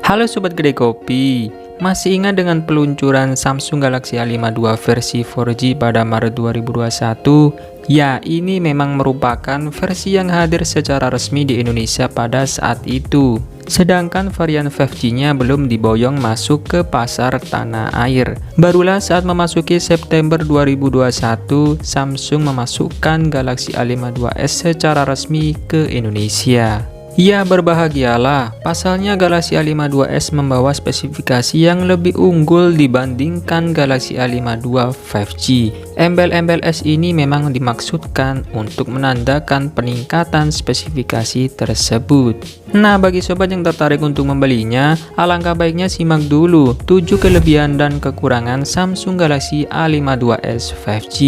Halo Sobat Gede Kopi, masih ingat dengan peluncuran Samsung Galaxy A52 versi 4G pada Maret 2021? Ya, ini memang merupakan versi yang hadir secara resmi di Indonesia pada saat itu. Sedangkan varian 5G-nya belum diboyong masuk ke pasar tanah air. Barulah saat memasuki September 2021, Samsung memasukkan Galaxy A52s secara resmi ke Indonesia. Ya, berbahagialah, pasalnya Galaxy A52s membawa spesifikasi yang lebih unggul dibandingkan Galaxy A52 5G. Embel-embel S ini memang dimaksudkan untuk menandakan peningkatan spesifikasi tersebut. Nah, bagi sobat yang tertarik untuk membelinya, alangkah baiknya simak dulu 7 kelebihan dan kekurangan Samsung Galaxy A52s 5G.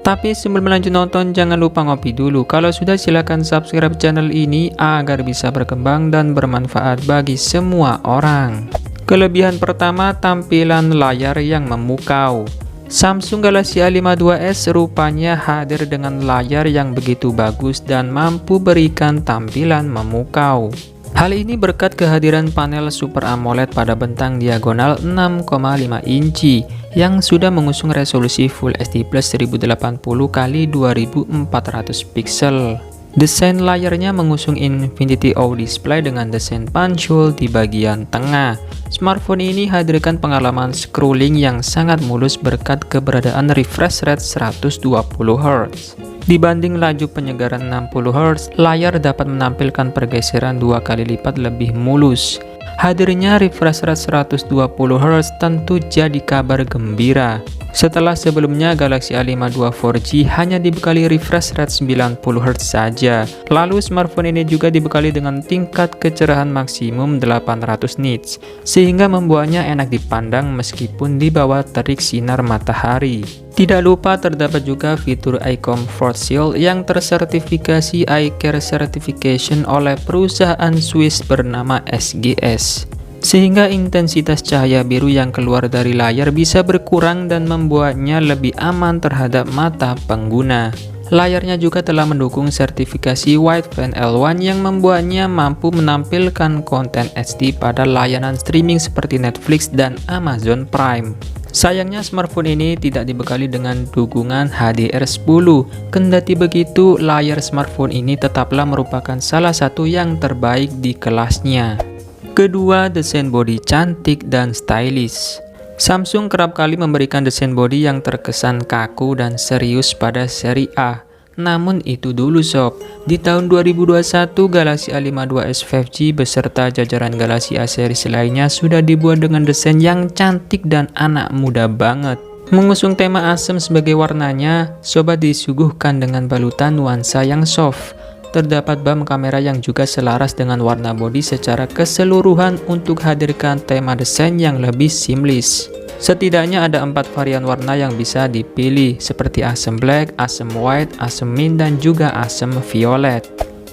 Tapi sebelum lanjut nonton, jangan lupa ngopi dulu. Kalau sudah, silahkan subscribe channel ini agar bisa berkembang dan bermanfaat bagi semua orang. Kelebihan pertama, tampilan layar yang memukau. Samsung Galaxy A52s rupanya hadir dengan layar yang begitu bagus dan mampu berikan tampilan memukau. Hal ini berkat kehadiran panel Super AMOLED pada bentang diagonal 6,5 inci yang sudah mengusung resolusi Full HD Plus 1080 x 2400 pixel. Desain layarnya mengusung Infinity O display dengan desain punch-hole di bagian tengah. Smartphone ini hadirkan pengalaman scrolling yang sangat mulus berkat keberadaan refresh rate 120Hz. Dibanding laju penyegaran 60Hz, layar dapat menampilkan pergeseran 2 kali lipat lebih mulus. Hadirnya refresh rate 120Hz tentu jadi kabar gembira. Setelah sebelumnya Galaxy A52 4G hanya dibekali refresh rate 90Hz saja. Lalu smartphone ini juga dibekali dengan tingkat kecerahan maksimum 800 nits, sehingga membuatnya enak dipandang meskipun di bawah terik sinar matahari. Tidak lupa terdapat juga fitur Eye Comfort Shield yang tersertifikasi Eye Care Certification oleh perusahaan Swiss bernama SGS. Sehingga intensitas cahaya biru yang keluar dari layar bisa berkurang dan membuatnya lebih aman terhadap mata pengguna. Layarnya juga telah mendukung sertifikasi Wideband L1 yang membuatnya mampu menampilkan konten HD pada layanan streaming seperti Netflix dan Amazon Prime. Sayangnya smartphone ini tidak dibekali dengan dukungan HDR10. Kendati begitu, layar smartphone ini tetaplah merupakan salah satu yang terbaik di kelasnya. Kedua, desain bodi cantik dan stylish. Samsung kerap kali memberikan desain bodi yang terkesan kaku dan serius pada seri A. Namun itu dulu sob, di tahun 2021 Galaxy A52s 5G beserta jajaran Galaxy A series lainnya sudah dibuat dengan desain yang cantik dan anak muda banget. Mengusung tema asem sebagai warnanya, sobat disuguhkan dengan balutan nuansa yang soft. Terdapat bump kamera yang juga selaras dengan warna bodi secara keseluruhan untuk hadirkan tema desain yang lebih seamless. Setidaknya ada 4 varian warna yang bisa dipilih, seperti asem black, asem white, asem mint, dan juga asem violet.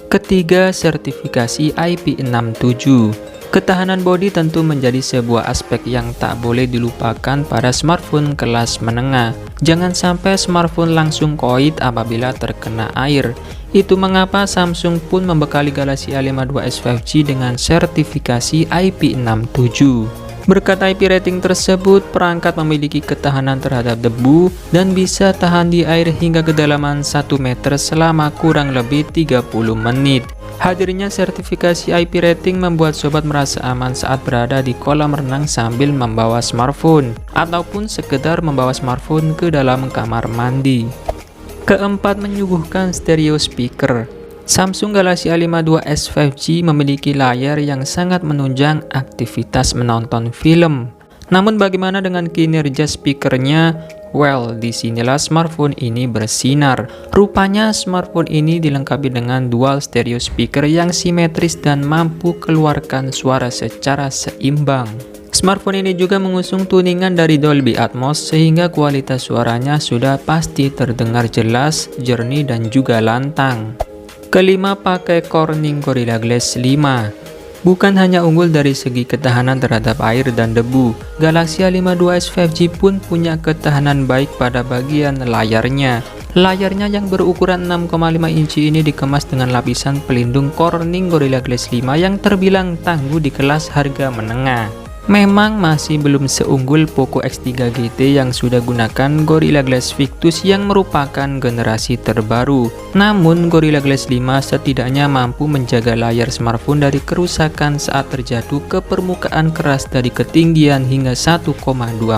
Ketiga, sertifikasi IP67. Ketahanan bodi tentu menjadi sebuah aspek yang tak boleh dilupakan pada smartphone kelas menengah. Jangan sampai smartphone langsung koit apabila terkena air. Itu mengapa Samsung pun membekali Galaxy A52s 5G dengan sertifikasi IP67. Berkat IP rating tersebut, perangkat memiliki ketahanan terhadap debu dan bisa tahan di air hingga kedalaman 1 meter selama kurang lebih 30 menit. Hadirnya sertifikasi IP rating membuat sobat merasa aman saat berada di kolam renang sambil membawa smartphone, ataupun sekedar membawa smartphone ke dalam kamar mandi. Keempat, menyuguhkan stereo speaker. Samsung Galaxy A52s 5G memiliki layar yang sangat menunjang aktivitas menonton film. Namun bagaimana dengan kinerja speakernya? Well, disinilah smartphone ini bersinar. Rupanya smartphone ini dilengkapi dengan dual stereo speaker yang simetris dan mampu keluarkan suara secara seimbang. Smartphone ini juga mengusung tuningan dari Dolby Atmos sehingga kualitas suaranya sudah pasti terdengar jelas, jernih, dan juga lantang. Kelima, pakai Corning Gorilla Glass 5. Bukan hanya unggul dari segi ketahanan terhadap air dan debu, Galaxy A52s 5G pun punya ketahanan baik pada bagian layarnya. Layarnya yang berukuran 6,5 inci ini dikemas dengan lapisan pelindung Corning Gorilla Glass 5 yang terbilang tangguh di kelas harga menengah. Memang masih belum seunggul Poco X3 GT yang sudah gunakan Gorilla Glass Victus yang merupakan generasi terbaru. Namun Gorilla Glass 5 setidaknya mampu menjaga layar smartphone dari kerusakan saat terjatuh ke permukaan keras dari ketinggian hingga 1,2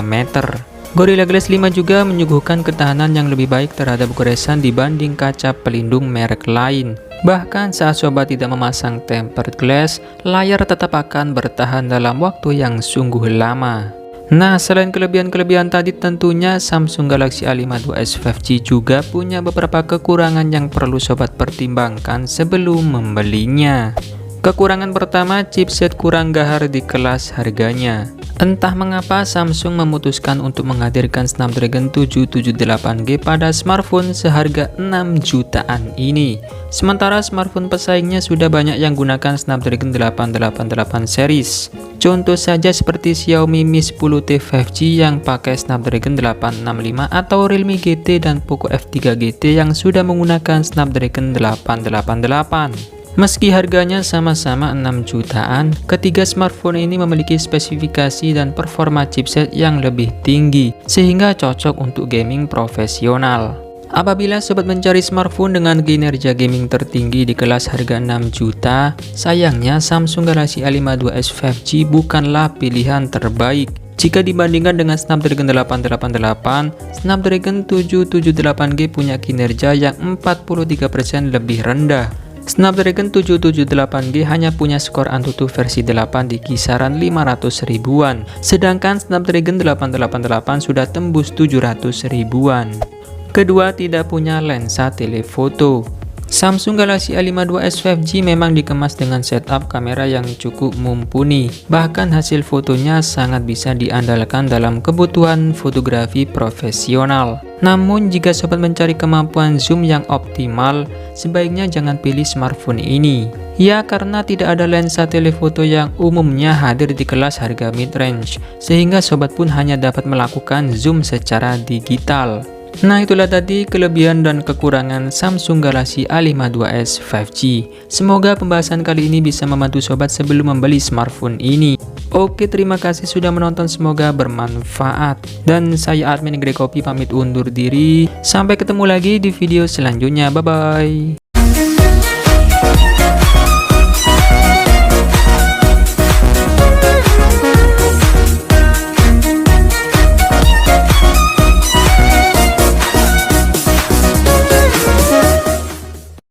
meter. Gorilla Glass 5 juga menyuguhkan ketahanan yang lebih baik terhadap goresan dibanding kaca pelindung merek lain. Bahkan saat sobat tidak memasang tempered glass, layar tetap akan bertahan dalam waktu yang sungguh lama. Nah, selain kelebihan-kelebihan tadi, tentunya Samsung Galaxy A52 s 5G juga punya beberapa kekurangan yang perlu sobat pertimbangkan sebelum membelinya. Kekurangan pertama, chipset kurang gahar di kelas harganya. Entah mengapa Samsung memutuskan untuk menghadirkan Snapdragon 778G pada smartphone seharga 6 jutaan ini. Sementara smartphone pesaingnya sudah banyak yang gunakan Snapdragon 888 series. Contoh saja seperti Xiaomi Mi 10T 5G yang pakai Snapdragon 865 atau Realme GT dan Poco F3 GT yang sudah menggunakan Snapdragon 888. Meski harganya sama-sama 6 jutaan, ketiga smartphone ini memiliki spesifikasi dan performa chipset yang lebih tinggi, sehingga cocok untuk gaming profesional. Apabila sobat mencari smartphone dengan kinerja gaming tertinggi di kelas harga 6 juta, sayangnya Samsung Galaxy A52 s 5G bukanlah pilihan terbaik. Jika dibandingkan dengan Snapdragon 888, Snapdragon 778G punya kinerja yang 43% lebih rendah. Snapdragon 778G hanya punya skor Antutu versi 8 di kisaran 500 ribuan, sedangkan Snapdragon 888 sudah tembus 700 ribuan. Kedua, tidak punya lensa telefoto. Samsung Galaxy A52 s 5G memang dikemas dengan setup kamera yang cukup mumpuni, bahkan hasil fotonya sangat bisa diandalkan dalam kebutuhan fotografi profesional. Namun jika sobat mencari kemampuan zoom yang optimal, sebaiknya jangan pilih smartphone ini. Ya, karena tidak ada lensa telefoto yang umumnya hadir di kelas harga mid-range, sehingga sobat pun hanya dapat melakukan zoom secara digital. Nah, itulah tadi kelebihan dan kekurangan Samsung Galaxy A52 s 5G. Semoga pembahasan kali ini bisa membantu sobat sebelum membeli smartphone ini. Oke, terima kasih sudah menonton, semoga bermanfaat. Dan saya admin Greg Kopi pamit undur diri. Sampai ketemu lagi di video selanjutnya. Bye-bye.